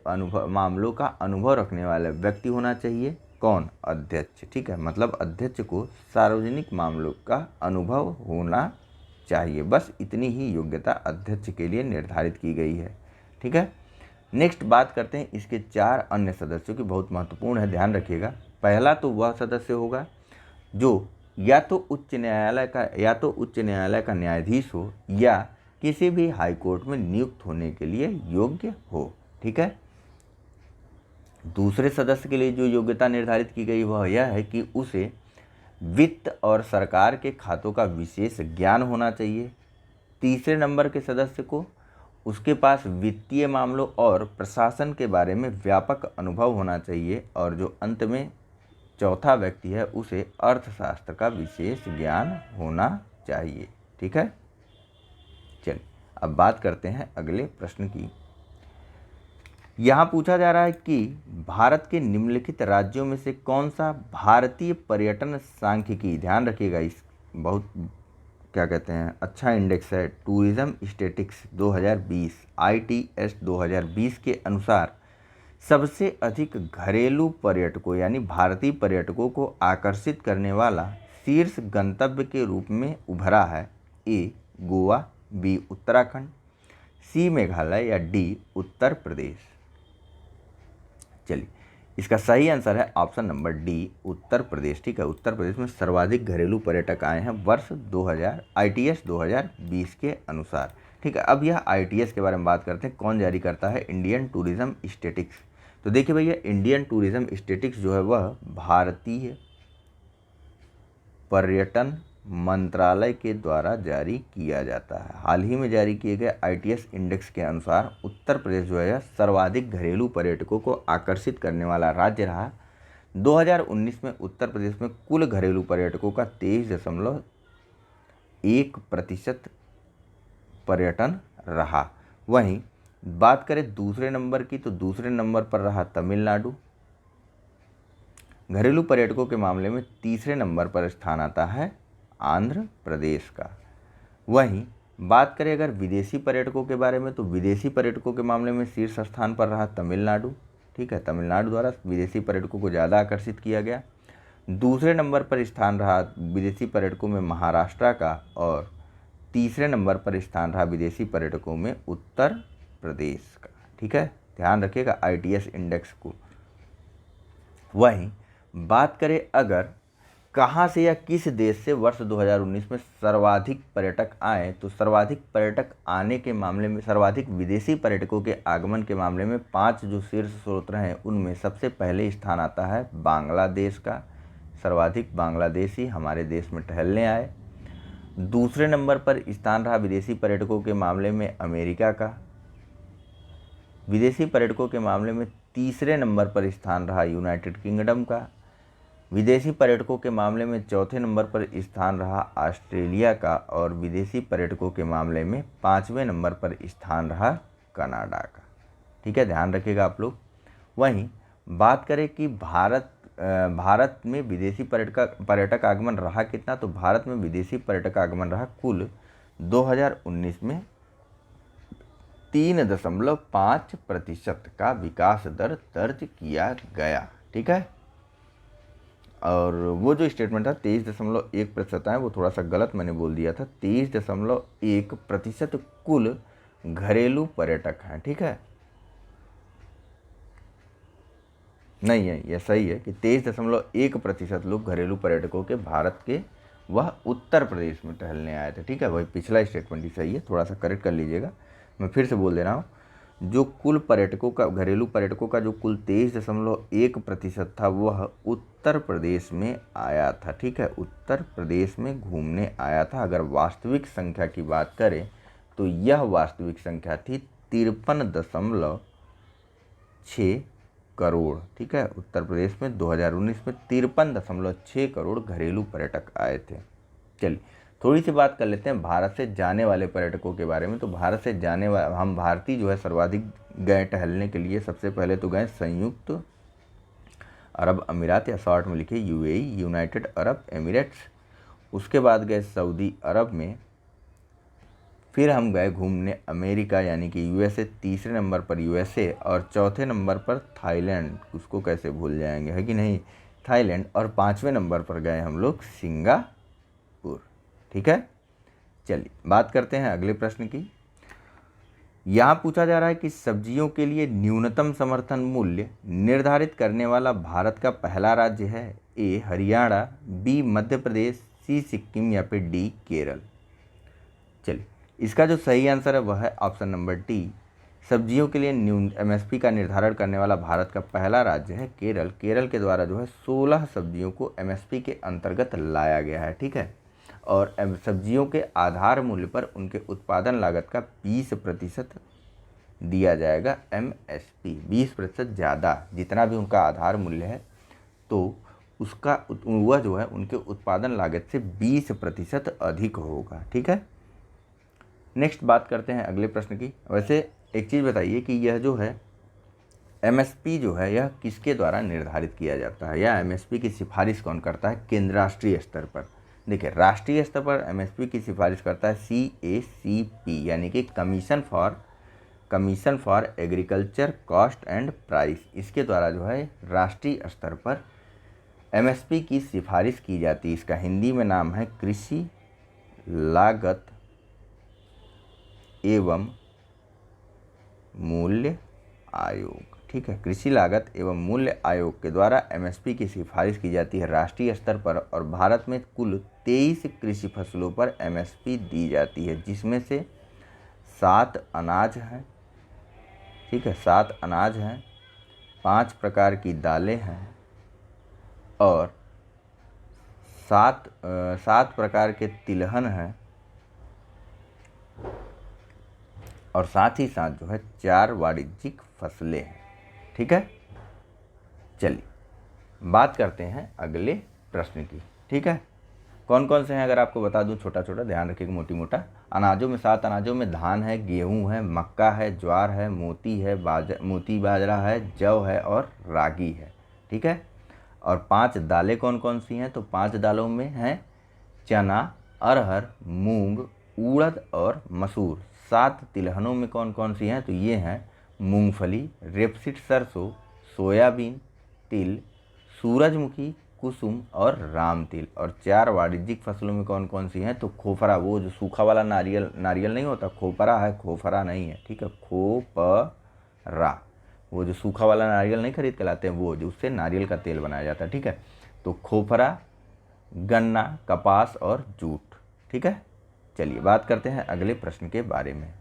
मामलों का अनुभव रखने वाला व्यक्ति होना चाहिए। कौन? अध्यक्ष। ठीक है, मतलब अध्यक्ष को सार्वजनिक मामलों का अनुभव होना चाहिए, बस इतनी ही योग्यता अध्यक्ष के लिए निर्धारित की गई है। ठीक है, नेक्स्ट बात करते हैं इसके 4 अन्य सदस्यों की, बहुत महत्वपूर्ण है, ध्यान रखिएगा। पहला तो वह सदस्य होगा जो या तो उच्च न्यायालय का न्यायाधीश हो या किसी भी हाई कोर्ट में नियुक्त होने के लिए योग्य हो। ठीक है, दूसरे सदस्य के लिए जो योग्यता निर्धारित की गई वह यह है कि उसे वित्त और सरकार के खातों का विशेष ज्ञान होना चाहिए। तीसरे नंबर के सदस्य को उसके पास वित्तीय मामलों और प्रशासन के बारे में व्यापक अनुभव होना चाहिए और जो अंत में चौथा व्यक्ति है उसे अर्थशास्त्र का विशेष ज्ञान होना चाहिए। ठीक है, चलिए अब बात करते हैं अगले प्रश्न की। यहाँ पूछा जा रहा है कि भारत के निम्नलिखित राज्यों में से कौन सा भारतीय पर्यटन सांख्यिकी, ध्यान रखिएगा इस बहुत क्या कहते हैं अच्छा इंडेक्स है, टूरिज्म स्टैटिस्टिक्स 2020 ITS 2020 के अनुसार सबसे अधिक घरेलू पर्यटकों यानी भारतीय पर्यटकों को आकर्षित करने वाला शीर्ष गंतव्य के रूप में उभरा है। ए, गोवा, बी, उत्तराखंड, सी, मेघालय या डी, उत्तर प्रदेश। चलिए, इसका सही आंसर है option number D, Uttar Pradesh. ठीक है, उत्तर प्रदेश में सर्वाधिक घरेलू पर्यटक आए हैं वर्ष 2000 ITS 2020 के अनुसार। ठीक है, अब यह ITS के बारे में बात करते हैं। कौन जारी करता है? Indian tourism statistics. तो देखिए भैया, इंडियन टूरिज्म स्टैटिस्टिक्स जो है वह भारतीय पर्यटन मंत्रालय के द्वारा जारी किया जाता है। हाल ही में जारी किए गए ITS इंडेक्स के अनुसार उत्तर प्रदेश जो है सर्वाधिक घरेलू पर्यटकों को आकर्षित करने वाला राज्य रहा। 2019 में उत्तर प्रदेश में कुल घरेलू पर्यटकों का 23.1% पर्यटन रहा। वहीं बात करें दूसरे नंबर की, तो दूसरे नंबर पर रहा तमिलनाडु। घरेलू पर्यटकों के मामले में तीसरे नंबर पर स्थान आता है आंध्र प्रदेश का। वहीं बात करें अगर विदेशी पर्यटकों के बारे में, तो विदेशी पर्यटकों के मामले में शीर्ष स्थान पर रहा तमिलनाडु। ठीक है, तमिलनाडु द्वारा विदेशी पर्यटकों को ज़्यादा आकर्षित किया गया। दूसरे नंबर पर स्थान रहा विदेशी पर्यटकों में महाराष्ट्र का, और तीसरे नंबर पर स्थान रहा विदेशी पर्यटकों में उत्तर प्रदेश का। ठीक है, ध्यान रखिएगा ITS इंडेक्स को। वहीं बात करें अगर कहाँ से या किस देश से वर्ष 2019 में सर्वाधिक पर्यटक आए, तो सर्वाधिक पर्यटक आने के मामले में, सर्वाधिक विदेशी पर्यटकों के आगमन के मामले में 5 जो शीर्ष स्रोत हैं उनमें सबसे पहले स्थान आता है बांग्लादेश का। सर्वाधिक बांग्लादेशी हमारे देश में टहलने आए। दूसरे नंबर पर स्थान रहा विदेशी पर्यटकों के मामले में अमेरिका का। विदेशी पर्यटकों के मामले में तीसरे नंबर पर स्थान रहा यूनाइटेड किंगडम का। विदेशी पर्यटकों के मामले में चौथे नंबर पर स्थान रहा ऑस्ट्रेलिया का, और विदेशी पर्यटकों के मामले में 5वें नंबर पर स्थान रहा कनाडा का। ठीक है, ध्यान रखिएगा आप लोग। वहीं बात करें कि भारत में विदेशी पर्यटक आगमन रहा कितना, तो भारत में विदेशी पर्यटक आगमन रहा कुल 2019 में 3.5% का विकास दर दर्ज किया गया। ठीक है, और वो जो स्टेटमेंट था 23.1% है, वो थोड़ा सा गलत मैंने बोल दिया था। 23.1% कुल घरेलू पर्यटक हैं। ठीक है, नहीं है, यह सही है कि 23.1% लोग घरेलू पर्यटकों के भारत के वह उत्तर प्रदेश में टहलने आए थे। ठीक है, वही पिछला स्टेटमेंट ही सही है, थोड़ा सा करेक्ट कर लीजिएगा। मैं फिर से बोल दे रहा हूँ, जो कुल पर्यटकों का, घरेलू पर्यटकों का जो कुल 23.1% था वह उत्तर प्रदेश में आया था। ठीक है, उत्तर प्रदेश में घूमने आया था। अगर वास्तविक संख्या की बात करें तो यह वास्तविक संख्या थी 53.6 करोड़। ठीक है, उत्तर प्रदेश में 2019 में 53.6 करोड़ घरेलू पर्यटक आए थे। चलिए थोड़ी सी बात कर लेते हैं भारत से जाने वाले पर्यटकों के बारे में। तो भारत से जाने वाले हम भारतीय जो है सर्वाधिक गए टहलने के लिए। सबसे पहले तो गए संयुक्त अरब अमीरात, या शॉर्ट में लिखे UAE, यूनाइटेड अरब एमिरेट्स। उसके बाद गए सऊदी अरब में। फिर हम गए घूमने अमेरिका यानी कि USA। तीसरे नंबर पर USA, और चौथे नंबर पर थाईलैंड, उसको कैसे भूल जाएंगे, है कि नहीं, थाईलैंड। और 5वें नंबर पर गए हम लोग सिंगापुर। ठीक है, चलिए बात करते हैं अगले प्रश्न की। यहाँ पूछा जा रहा है कि सब्जियों के लिए न्यूनतम समर्थन मूल्य निर्धारित करने वाला भारत का पहला राज्य है। A Haryana, B Madhya Pradesh, C Sikkim, या फिर D केरल। चलिए इसका जो सही आंसर है वह है ऑप्शन नंबर D। सब्जियों के लिए MSP का निर्धारण करने वाला भारत का पहला राज्य है केरल। केरल के द्वारा जो है 16 सब्जियों को MSP के अंतर्गत लाया गया है। ठीक है, और सब्जियों के आधार मूल्य पर उनके उत्पादन लागत का 20% दिया जाएगा MSP। 20% ज़्यादा, जितना भी उनका आधार मूल्य है तो उसका वह जो है उनके उत्पादन लागत से 20% अधिक होगा। ठीक है, नेक्स्ट बात करते हैं अगले प्रश्न की। वैसे एक चीज़ बताइए कि यह जो है MSP जो है यह किसके द्वारा निर्धारित किया जाता है, या MSP की सिफारिश कौन करता है केंद्रीय स्तर पर। देखिए राष्ट्रीय स्तर पर MSP की सिफारिश करता है CACP, यानी कि commission for agriculture cost and price. इसके द्वारा जो है राष्ट्रीय स्तर पर MSP की सिफारिश की जाती है। इसका हिंदी में नाम है कृषि लागत एवं मूल्य आयोग। ठीक है, कृषि लागत एवं मूल्य आयोग के द्वारा MSP की सिफारिश की जाती है राष्ट्रीय स्तर पर, और भारत में कुल 23 कृषि फसलों पर MSP दी जाती है, जिसमें से 7 अनाज हैं। ठीक है, 7 अनाज हैं, 5 प्रकार की दालें हैं, और सात प्रकार के तिलहन हैं और साथ ही साथ जो है 4 वाणिज्यिक फसलें हैं। ठीक है, चलिए बात करते हैं अगले प्रश्न की। ठीक है, कौन कौन से हैं अगर आपको बता दूं, छोटा छोटा ध्यान रखिएगा, मोटी मोटा। अनाजों में 7 अनाजों में धान है, गेहूं है, मक्का है, ज्वार है, मोती है, मोती बाजरा है, जौ है और रागी है। ठीक है, और 5 दालें कौन कौन सी हैं, तो 5 दालों में हैं चना, अरहर, मूंग, उड़द और मसूर। 7 तिलहनों में कौन कौन सी हैं, तो ये हैं मूंगफली, रेपसीड सरसों, सोयाबीन, तिल, सूरजमुखी, कुसुम और राम तिल। और 4 वाणिज्यिक फसलों में कौन कौन सी हैं, तो खोफरा, वो जो सूखा वाला नारियल नहीं होता, खोपरा है, खोफरा नहीं है। ठीक है, खोपरा, वो जो सूखा वाला नारियल नहीं खरीद के लाते हैं, वो जो उससे नारियल का तेल बनाया जाता है। ठीक है, तो खोपरा, गन्ना, कपास और जूट। ठीक है, चलिए बात करते हैं अगले प्रश्न के बारे में।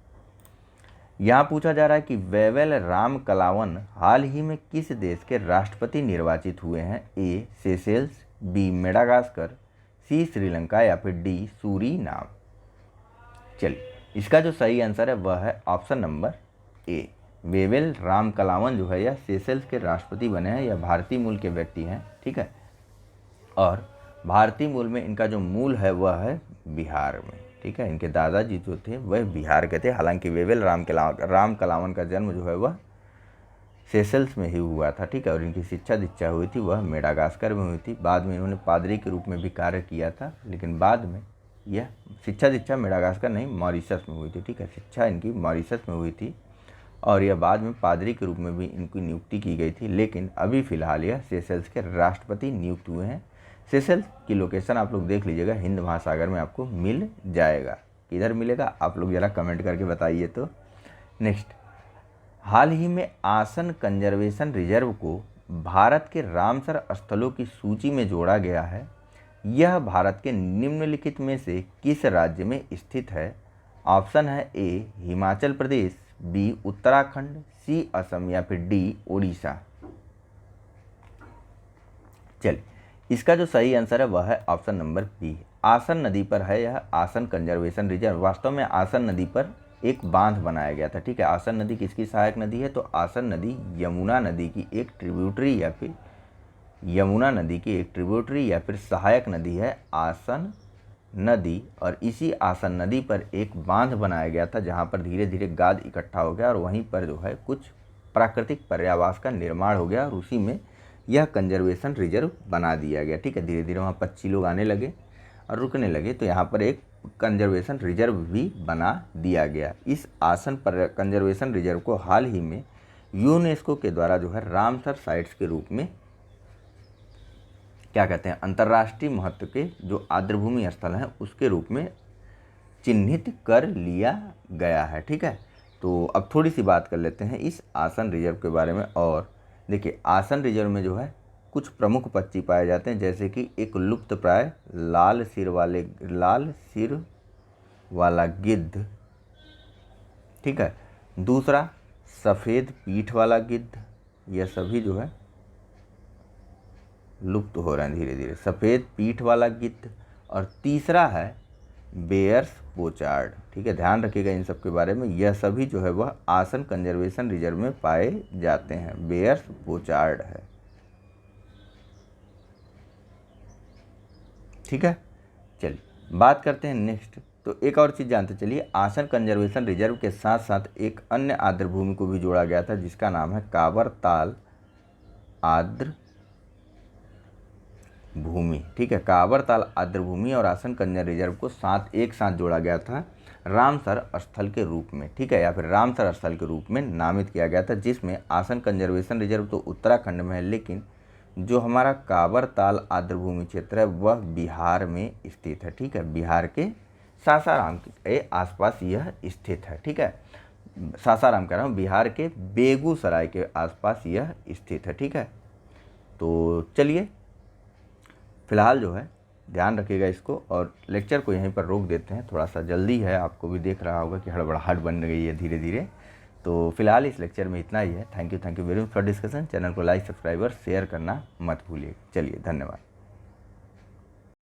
यहाँ पूछा जा रहा है कि वेवेल राम कलावन हाल ही में किस देश के राष्ट्रपति निर्वाचित हुए हैं। ए सेशेल्स, बी मेडागास्कर, सी श्रीलंका या फिर डी सूरीनाम। चलिए इसका जो सही आंसर है वह है ऑप्शन नंबर ए। वेवेल राम कलावन जो है यह सेशेल्स के राष्ट्रपति बने हैं। यह भारतीय मूल के व्यक्ति हैं। ठीक है, और भारतीय मूल में इनका जो मूल है वह है बिहार में। ठीक है, इनके दादाजी जो थे वह बिहार के थे। हालांकि वेवेल राम कलावन का जन्म जो है वह सेशेल्स में ही हुआ था। ठीक है, और इनकी शिक्षा दीक्षा हुई थी वह मेडागास्कर में हुई थी। बाद में इन्होंने पादरी के रूप में भी कार्य किया था, लेकिन बाद में यह शिक्षा दीक्षा मेडागास्कर नहीं मॉरिशस में हुई थी। ठीक है, शिक्षा इनकी मॉरिशस में हुई थी और यह बाद में पादरी के रूप में भी इनकी नियुक्ति की गई थी। लेकिन अभी फ़िलहाल यह सेशेल्स के राष्ट्रपति नियुक्त हुए हैं। सेशेल्स की लोकेशन आप लोग देख लीजिएगा, हिंद महासागर में आपको मिल जाएगा। किधर मिलेगा आप लोग ज़रा कमेंट करके बताइए। तो नेक्स्ट, हाल ही में आसन कंजर्वेशन रिजर्व को भारत के रामसर स्थलों की सूची में जोड़ा गया है। यह भारत के निम्नलिखित में से किस राज्य में स्थित है। ऑप्शन है ए हिमाचल प्रदेश, बी उत्तराखंड, सी असम या फिर डी ओडिशा। चलिए इसका जो सही आंसर है वह है ऑप्शन नंबर बी, आसन नदी पर है यह आसन कंजर्वेशन रिजर्व। वास्तव में आसन नदी पर एक बांध बनाया गया था। ठीक है, आसन नदी किसकी सहायक नदी है, तो आसन नदी यमुना नदी की एक ट्रिब्यूटरी या फिर सहायक नदी है आसन नदी। और इसी आसन नदी पर एक बांध बनाया गया था जहाँ पर धीरे धीरे गाद इकट्ठा हो गया और वहीं पर जो है कुछ प्राकृतिक पर्यावास का निर्माण हो गया और उसी में यह कंजर्वेशन रिजर्व बना दिया गया। ठीक है, धीरे धीरे वहाँ पक्षी लोग आने लगे और रुकने लगे, तो यहाँ पर एक कंजर्वेशन रिजर्व भी बना दिया गया। इस आसन पर कंजर्वेशन रिजर्व को हाल ही में यूनेस्को के द्वारा जो है रामसर साइट्स के रूप में क्या कहते हैं, अंतर्राष्ट्रीय महत्व के जो आर्द्रभूमि स्थल हैं उसके रूप में चिन्हित कर लिया गया है। ठीक है, तो अब थोड़ी सी बात कर लेते हैं इस आसन रिजर्व के बारे में। और देखिए आसन रिजर्व में जो है कुछ प्रमुख पक्षी पाए जाते हैं, जैसे कि एक लुप्त प्राय लाल सिर वाला गिद्ध। ठीक है, दूसरा सफ़ेद पीठ वाला गिद्ध, यह सभी जो है लुप्त हो रहे हैं धीरे धीरे, सफ़ेद पीठ वाला गिद्ध। और तीसरा है बेयर्स पोचार्ड। ठीक है, ध्यान रखिएगा इन सब के बारे में, यह सभी जो है वह आसन कंजर्वेशन रिजर्व में पाए जाते हैं। बेयर्स पोचार्ड है। ठीक है, चलिए बात करते हैं नेक्स्ट। तो एक और चीज़ जानते चलिए, आसन कंजर्वेशन रिजर्व के साथ साथ एक अन्य आर्द्रभूमि को भी जोड़ा गया था जिसका नाम है काबर ताल आर्द्र भूमि। ठीक है, काबर ताल आर्द्रभूमि और आसन कंजर रिजर्व को एक साथ जोड़ा गया था रामसर स्थल के रूप में। ठीक है, या फिर रामसर स्थल के रूप में नामित किया गया था, जिसमें आसन कंजर्वेशन रिजर्व तो उत्तराखंड में है, लेकिन जो हमारा काबर ताल आर्द्रभूमि क्षेत्र है वह बिहार में स्थित है। ठीक है, बिहार के सासाराम के आसपास यह स्थित है। ठीक है, सासाराम कह रहा हूँ, बिहार के बेगूसराय के आसपास यह स्थित है। ठीक है, तो चलिए फिलहाल जो है ध्यान रखिएगा इसको और लेक्चर को यहीं पर रोक देते हैं। थोड़ा सा जल्दी है, आपको भी देख रहा होगा कि हड़बड़ाहट बन गई है धीरे धीरे। तो फिलहाल इस लेक्चर में इतना ही है। Thank you very much for discussion. Channel को लाइक, सब्सक्राइब और शेयर करना मत भूलिए। चलिए धन्यवाद।